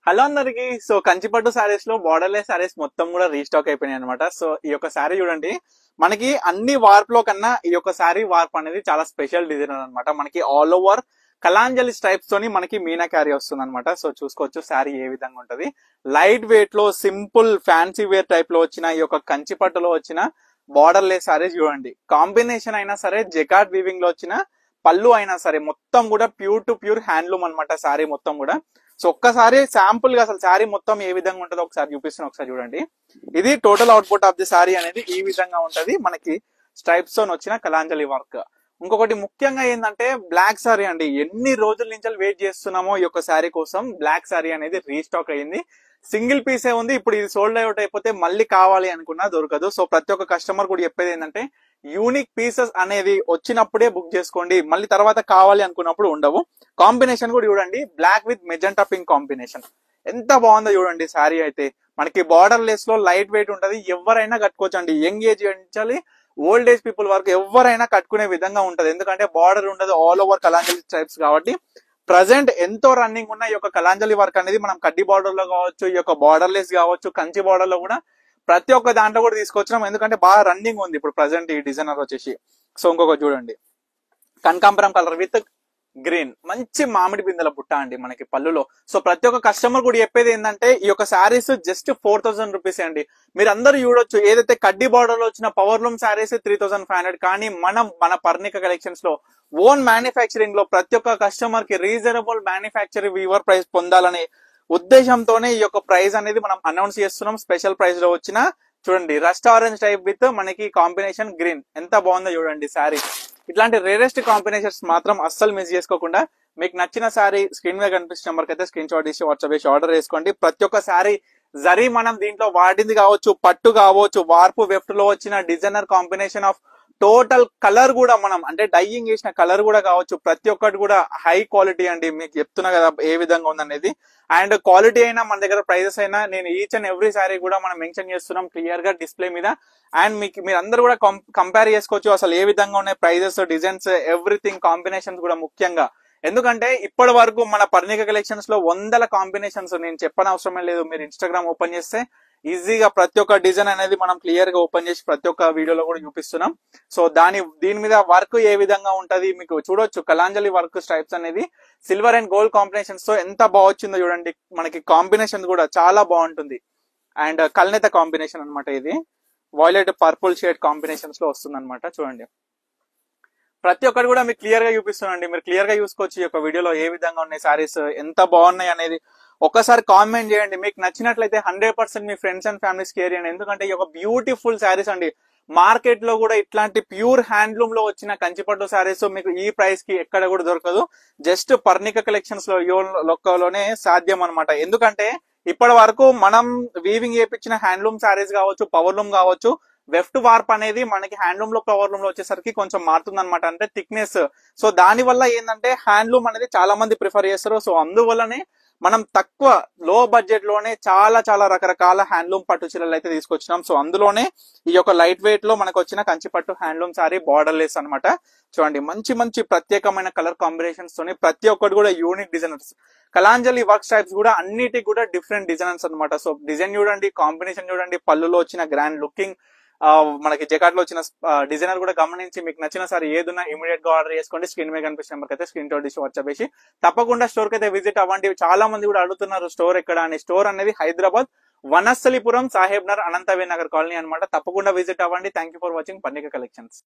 Hello అందరికి. So కంచిపట్టు సారీస్ లో borderless saris మొత్తం కూడా రీస్టాక్ అయిపోయినాయి అనమాట. సో ఈ యొక్క సారీ చూడండి, మనకి అన్ని వార్ప్ లో కన్నా ఈ యొక్క సారీ వార్ప్ అనేది చాలా స్పెషల్ డిజైన్ అనమాట. మనకి ఆల్ ఓవర్ కలాంజలి స్ట్రైప్స్ తోని మనకి మీనా క్యారీ వస్తుంది అనమాట. సో చూసుకోవచ్చు సారీ ఏ విధంగా ఉంటది. లైట్ వెయిట్ లో సింపుల్ ఫ్యాన్సీ వేర్ టైప్ లో వచ్చిన ఈ యొక్క కంచిపట్టులో వచ్చిన బార్డర్లెస్ సారీస్ చూడండి. కాంబినేషన్ అయినా సరే, జెకార్డ్ వీవింగ్ లో వచ్చిన పళ్ళు అయినా సరే, మొత్తం కూడా ప్యూర్ టు ప్యూర్ హ్యాండ్లూమ్ అనమాట సారీ మొత్తం కూడా. సో ఒక్కసారి శాంపుల్ గా అసలు శారీ మొత్తం ఏ విధంగా ఉంటుందో ఒకసారి చూపిస్తాను, ఒకసారి చూడండి. ఇది total output of the sari అనేది ఈ విధంగా ఉంటది. మనకి స్ట్రైప్స్ తో వచ్చిన కలాంజలి వర్క్. ఇంకొకటి ముఖ్యంగా ఏంటంటే బ్లాక్ శారీ అండి. ఎన్ని రోజుల నుంచి వెయిట్ చేస్తున్నామో ఈ యొక్క శారీ కోసం. బ్లాక్ శారీ అనేది రీస్టాక్ అయ్యింది. సింగిల్ పీసే ఉంది. ఇప్పుడు ఇది సోల్డ్ అవుట్ అయిపోతే మళ్ళీ కావాలి అనుకున్నా దొరకదు. సో ప్రతి ఒక్క కస్టమర్ కూడా చెప్పేది ఏంటంటే యూనిక్ పీసెస్ అనేది వచ్చినప్పుడే బుక్ చేసుకోండి, మళ్ళీ తర్వాత కావాలి అనుకున్నప్పుడు ఉండవు. కాంబినేషన్ కూడా చూడండి, black with magenta pink combination ఎంత బాగుందో చూడండి. శారీ అయితే మనకి బార్డర్ లెస్ లో లైట్ వెయిట్ ఉంటది. ఎవరైనా కట్టుకోవచ్చు అండి, యంగ్ ఏజ్ నుంచి ఓల్డ్ ఏజ్ పీపుల్ వరకు ఎవరైనా కట్టుకునే విధంగా ఉంటది. ఎందుకంటే బార్డర్ ఉండదు, ఆల్ ఓవర్ కలాంజలి స్ట్రైప్స్ కాబట్టి. ప్రజెంట్ ఎంతో రన్నింగ్ ఉన్న ఈ యొక్క కలాంజలి వర్క్ అనేది మనం కడ్డీ బార్డర్ లో కావచ్చు, ఈ యొక్క బార్డర్ లెస్ కావచ్చు, కంచి బార్డర్ లో కూడా ప్రతి ఒక్క దాంట్లో కూడా తీసుకొచ్చినాం. ఎందుకంటే బాగా రన్నింగ్ ఉంది ఇప్పుడు ప్రజెంట్ ఈ డిజైనర్ వచ్చేసి. సో ఇంకొక చూడండి, కనకాంబరం కలర్ విత్ గ్రీన్, మంచి మామిడి బిందెల బుట్ట అండి మనకి పళ్ళులో. సో ప్రతి ఒక్క కస్టమర్ కూడా చెప్పేది ఏంటంటే ఈ యొక్క శారీస్ జస్ట్ 4000 రూపీస్ అండి. మీరు అందరూ చూడొచ్చు, ఏదైతే కడ్డీ బార్డర్ లో వచ్చిన పవర్ లూమ్ శారీస్ 3500, కానీ మన పర్ణిక కలెక్షన్స్ లో ఓన్ మ్యానుఫ్యాక్చరింగ్ లో ప్రతి ఒక్క కస్టమర్ కి రీజనబుల్ మ్యానుఫ్యాక్చరింగ్ వీవర్ ప్రైస్ పొందాలనే ఉద్దేశంతోనే ఈ యొక్క ప్రైస్ అనేది మనం అనౌన్స్ చేస్తున్నాం. స్పెషల్ ప్రైస్ లో వచ్చిన చూడండి, రస్ట్ ఆరెంజ్ టైప్ విత్ మనకి కాంబినేషన్ గ్రీన్, ఎంత బాగుందో చూడండి శారీ. ఇట్లాంటి రేరెస్ట్ కాంబినేషన్స్ మాత్రం అస్సలు మిస్ చేసుకోకుండా మీకు నచ్చిన శారీ స్క్రీన్ మీద కనిపిస్తున్న నెంబర్కి అయితే స్క్రీన్ షాట్ తీసి వాట్సాప్ చేసి ఆర్డర్ చేసుకోండి. ప్రతి ఒక్క శారీ జరీ మనం దీంట్లో వాడింది కావచ్చు, పట్టు కావచ్చు, వార్పు వెఫ్ట్ లో వచ్చిన designer combination of total colour కూడా మనం అంటే డైయింగ్ చేసిన కలర్ కూడా కావచ్చు, ప్రతి ఒక్కటి కూడా హై క్వాలిటీ అండి. మీకు చెప్తున్నా కదా ఏ విధంగా ఉందనేది. అండ్ క్వాలిటీ అయినా మన దగ్గర ప్రైజెస్ అయినా నేను ఈచ్ అండ్ ఎవ్రీ సారీ కూడా మనం మెన్షన్ చేస్తున్నాం క్లియర్ గా డిస్ప్లే మీద. అండ్ మీకు మీరు అందరూ కూడా కంపేర్ చేసుకోవచ్చు అసలు ఏ విధంగా ఉన్నాయి ప్రైజెస్, డిజైన్స్, ఎవ్రీథింగ్, కాంబినేషన్స్ కూడా ముఖ్యంగా. ఎందుకంటే ఇప్పటి వరకు మన పర్ణిక కలెక్షన్స్ లో వందల కాంబినేషన్స్ నేను చెప్పనవసరమే లేదు. మీరు ఇన్స్టాగ్రామ్ ఓపెన్ చేస్తే ఈజీగా ప్రతి ఒక్క డిజైన్ అనేది మనం క్లియర్ గా ఓపెన్ చేసి ప్రతి ఒక్క వీడియోలో కూడా చూపిస్తున్నాం. సో దీని మీద వర్క్ ఏ విధంగా ఉంటది మీకు చూడొచ్చు. కలాంజలి వర్క్ స్ట్రైప్స్ అనేది సిల్వర్ అండ్ గోల్డ్ కాంబినేషన్స్ తో ఎంత బాగొచ్చిందో చూడండి. మనకి కాంబినేషన్ కూడా చాలా బాగుంటుంది. అండ్ కల్నేత కాంబినేషన్ అనమాట. ఇది వైలెట్ పర్పుల్ షేడ్ కాంబినేషన్స్ లో వస్తుంది అనమాట. చూడండి ప్రతి ఒక్కటి కూడా మీకు క్లియర్ గా చూపిస్తున్నాండి. మీరు క్లియర్ గా చూసుకోవచ్చు ఈ యొక్క వీడియోలో ఏ విధంగా ఉన్నాయి సారీస్, ఎంత బాగున్నాయి అనేది. ఒక్కసారి కామెంట్ చేయండి. మీకు నచ్చినట్లయితే 100% మీ ఫ్రెండ్స్ అండ్ ఫ్యామిలీస్ షేర్ చేయండి. ఎందుకంటే ఈ యొక్క బ్యూటిఫుల్ శారీస్ అండి, మార్కెట్ లో కూడా ఇట్లాంటి ప్యూర్ హ్యాండ్లూమ్ లో వచ్చిన కంచిపట్టు శారీస్ మీకు ఈ ప్రైస్ కి ఎక్కడ కూడా దొరకదు. జస్ట్ పర్ణిక కలెక్షన్స్ లోనే సాధ్యం అనమాట. ఎందుకంటే ఇప్పటి వరకు మనం వీవింగ్ చేయించిన హ్యాండ్లూమ్ శారీస్ కావచ్చు, పవర్ లూమ్ కావచ్చు, వెఫ్ట్ వార్ప్ అనేది మనకి హ్యాండ్లూమ్ లో పవర్ లూమ్ లో వచ్చేసరికి కొంచెం మారుతుంది అనమాట, అంటే థిక్నెస్. సో దాని వల్ల ఏంటంటే హ్యాండ్లూమ్ అనేది చాలా మంది ప్రిఫర్ చేస్తారు. సో అందువల్లనే మనం తక్కువ లో బడ్జెట్ లోనే చాలా చాలా రకరకాల హ్యాండ్లూమ్ పట్టు చీరలు అయితే తీసుకొచ్చినాం. సో అందులోనే ఈ యొక్క లైట్ వెయిట్ లో మనకు వచ్చిన కంచిపట్టు హ్యాండ్లూమ్ సారీ బార్డర్ లెస్ అనమాట. చూడండి మంచి మంచి ప్రత్యేకమైన కలర్ కాంబినేషన్స్ తోని ప్రతి ఒక్కటి కూడా యూనిక్ డిజైనర్స్. కలాంజలి వర్క్ స్టైప్స్ కూడా అన్నిటికి కూడా డిఫరెంట్ డిజైనర్స్ అనమాట. సో డిజైన్ చూడండి, కాంబినేషన్ చూడండి, పళ్ళులో వచ్చిన గ్రాండ్ లుకింగ్, మనకి జెకార్డ్ లో వచ్చిన డిజైనర్ కూడా గమనించి మీకు నచ్చిన సారీ ఏదున్నా ఇమీడియట్ గా ఆర్డర్ చేసుకోండి. స్క్రీన్ మీద కనిపిస్తున్న నెంబర్కి అయితే స్క్రీన్ షాట్ తీసి వాట్సాప్ చేసి తప్పకుండా స్టోర్ కి అయితే విజిట్ అవ్వండి. చాలా మంది కూడా అడుగుతున్నారు స్టోర్ ఎక్కడ అని. స్టోర్ అనేది హైదరాబాద్ వనస్థలిపురం, సాహెబ్ నగర్, అనంతవే నగర్ కాలనీ అనమాట. తప్పకుండా విజిట్ అవ్వండి. Thank you for watching Parnika collections.